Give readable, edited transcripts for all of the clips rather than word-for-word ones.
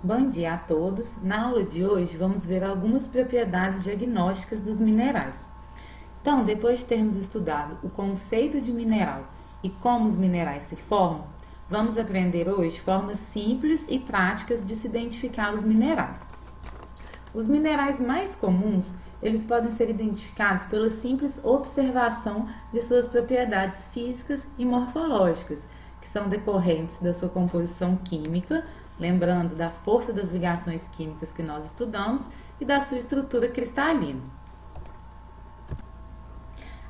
Bom dia a todos. Na aula de hoje vamos ver algumas propriedades diagnósticas dos minerais. Então, depois de termos estudado o conceito de mineral e como os minerais se formam, vamos aprender hoje formas simples e práticas de se identificar os minerais. Os minerais mais comuns, eles podem ser identificados pela simples observação de suas propriedades físicas e morfológicas, que são decorrentes da sua composição química, lembrando da força das ligações químicas que nós estudamos e da sua estrutura cristalina.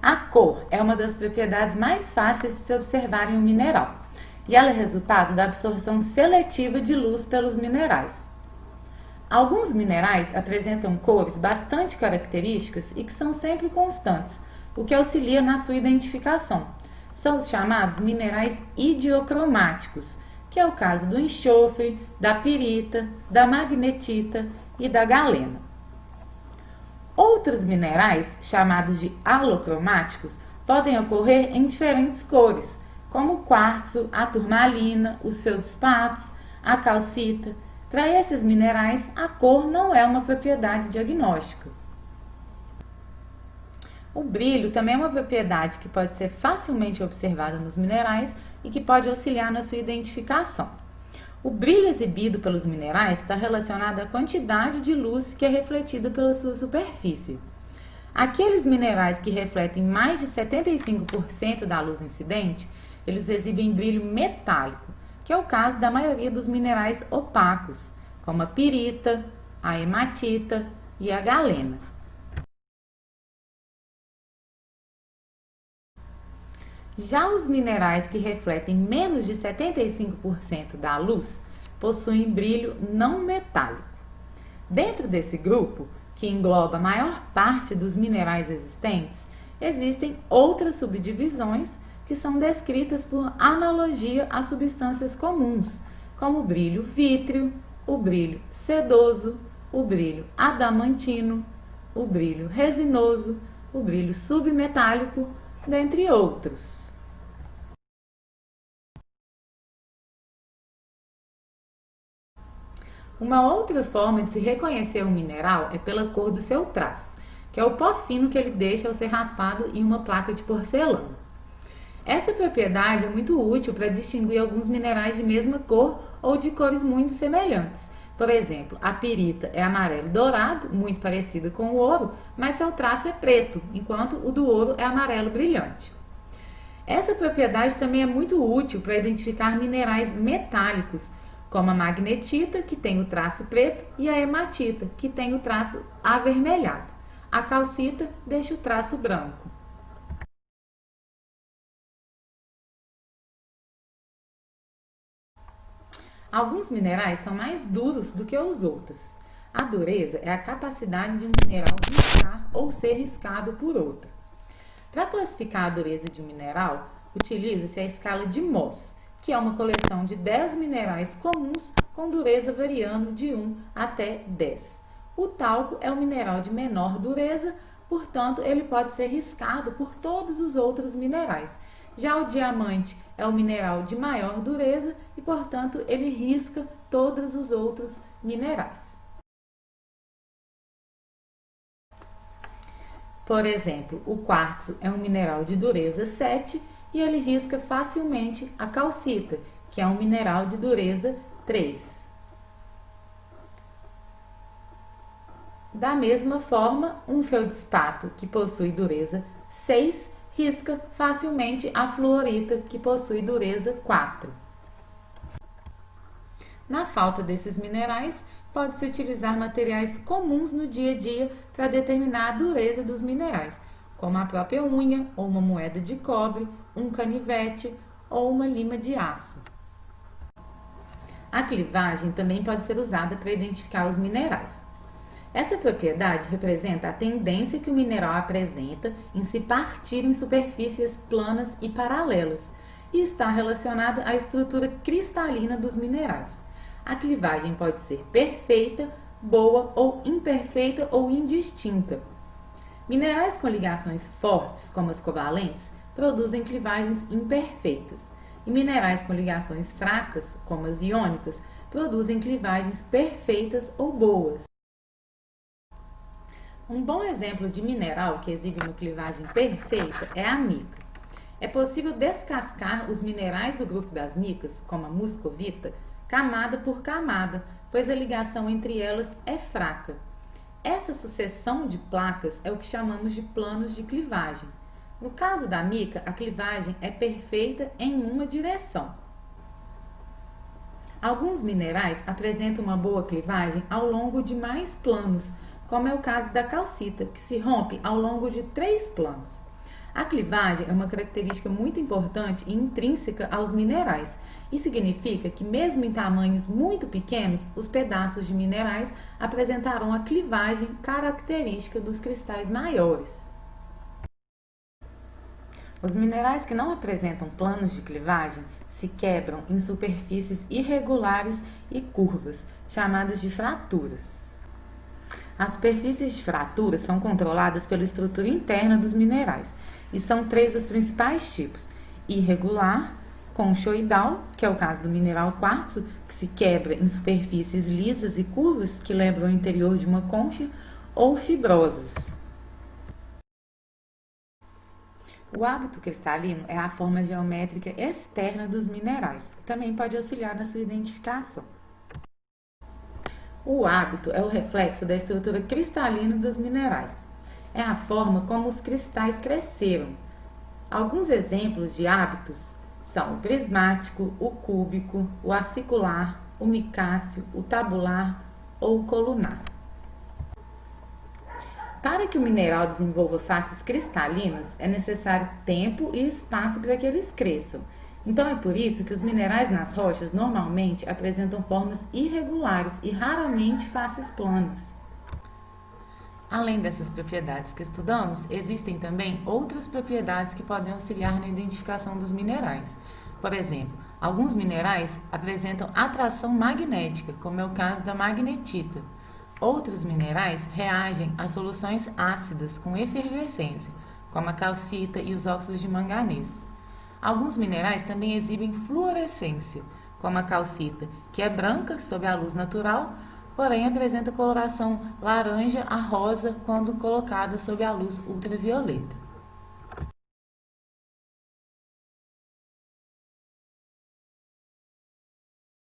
A cor é uma das propriedades mais fáceis de se observar em um mineral, e ela é resultado da absorção seletiva de luz pelos minerais. Alguns minerais apresentam cores bastante características e que são sempre constantes, o que auxilia na sua identificação. São os chamados minerais idiocromáticos, que é o caso do enxofre, da pirita, da magnetita e da galena. Outros minerais, chamados de alocromáticos, podem ocorrer em diferentes cores, como o quartzo, a turmalina, os feldspatos, a calcita. Para esses minerais, a cor não é uma propriedade diagnóstica. O brilho também é uma propriedade que pode ser facilmente observada nos minerais e que pode auxiliar na sua identificação. O brilho exibido pelos minerais está relacionado à quantidade de luz que é refletida pela sua superfície. Aqueles minerais que refletem mais de 75% da luz incidente, eles exibem brilho metálico, que é o caso da maioria dos minerais opacos, como a pirita, a hematita e a galena. Já os minerais que refletem menos de 75% da luz possuem brilho não metálico. Dentro desse grupo, que engloba a maior parte dos minerais existentes, existem outras subdivisões que são descritas por analogia às substâncias comuns, como o brilho vítreo, o brilho sedoso, o brilho adamantino, o brilho resinoso, o brilho submetálico, dentre outros. Uma outra forma de se reconhecer um mineral é pela cor do seu traço, que é o pó fino que ele deixa ao ser raspado em uma placa de porcelana. Essa propriedade é muito útil para distinguir alguns minerais de mesma cor ou de cores muito semelhantes. Por exemplo, a pirita é amarelo dourado, muito parecida com o ouro, mas seu traço é preto, enquanto o do ouro é amarelo brilhante. Essa propriedade também é muito útil para identificar minerais metálicos, como a magnetita, que tem o traço preto, e a hematita, que tem o traço avermelhado. A calcita deixa o traço branco. Alguns minerais são mais duros do que os outros. A dureza é a capacidade de um mineral riscar ou ser riscado por outro. Para classificar a dureza de um mineral, utiliza-se a escala de Mohs, que é uma coleção de 10 minerais comuns com dureza variando de 1 até 10. O talco é um mineral de menor dureza, portanto, ele pode ser riscado por todos os outros minerais. Já o diamante é um mineral de maior dureza e, portanto, ele risca todos os outros minerais. Por exemplo, o quartzo é um mineral de dureza 7 e ele risca facilmente a calcita, que é um mineral de dureza 3. Da mesma forma, um feldspato, que possui dureza 6, risca facilmente a fluorita, que possui dureza 4. Na falta desses minerais, pode-se utilizar materiais comuns no dia a dia para determinar a dureza dos minerais, como a própria unha, ou uma moeda de cobre, um canivete ou uma lima de aço. A clivagem também pode ser usada para identificar os minerais. Essa propriedade representa a tendência que o mineral apresenta em se partir em superfícies planas e paralelas e está relacionada à estrutura cristalina dos minerais. A clivagem pode ser perfeita, boa ou imperfeita ou indistinta. Minerais com ligações fortes, como as covalentes, produzem clivagens imperfeitas, e minerais com ligações fracas, como as iônicas, produzem clivagens perfeitas ou boas. Um bom exemplo de mineral que exibe uma clivagem perfeita é a mica. É possível descascar os minerais do grupo das micas, como a muscovita, camada por camada, pois a ligação entre elas é fraca. Essa sucessão de placas é o que chamamos de planos de clivagem. No caso da mica, a clivagem é perfeita em uma direção. Alguns minerais apresentam uma boa clivagem ao longo de mais planos, como é o caso da calcita, que se rompe ao longo de 3 planos. A clivagem é uma característica muito importante e intrínseca aos minerais, e significa que mesmo em tamanhos muito pequenos, os pedaços de minerais apresentarão a clivagem característica dos cristais maiores. Os minerais que não apresentam planos de clivagem se quebram em superfícies irregulares e curvas, chamadas de fraturas. As superfícies de fraturas são controladas pela estrutura interna dos minerais e são 3 os principais tipos: irregular, conchoidal, que é o caso do mineral quartzo, que se quebra em superfícies lisas e curvas que lembram o interior de uma concha, ou fibrosas. O hábito cristalino é a forma geométrica externa dos minerais. Também pode auxiliar na sua identificação. O hábito é o reflexo da estrutura cristalina dos minerais. É a forma como os cristais cresceram. Alguns exemplos de hábitos são o prismático, o cúbico, o acicular, o micáceo, o tabular ou o colunar. Para que o mineral desenvolva faces cristalinas, é necessário tempo e espaço para que eles cresçam. Então é por isso que os minerais nas rochas normalmente apresentam formas irregulares e raramente faces planas. Além dessas propriedades que estudamos, existem também outras propriedades que podem auxiliar na identificação dos minerais. Por exemplo, alguns minerais apresentam atração magnética, como é o caso da magnetita. Outros minerais reagem a soluções ácidas com efervescência, como a calcita e os óxidos de manganês. Alguns minerais também exibem fluorescência, como a calcita, que é branca sob a luz natural, porém apresenta coloração laranja a rosa quando colocada sob a luz ultravioleta.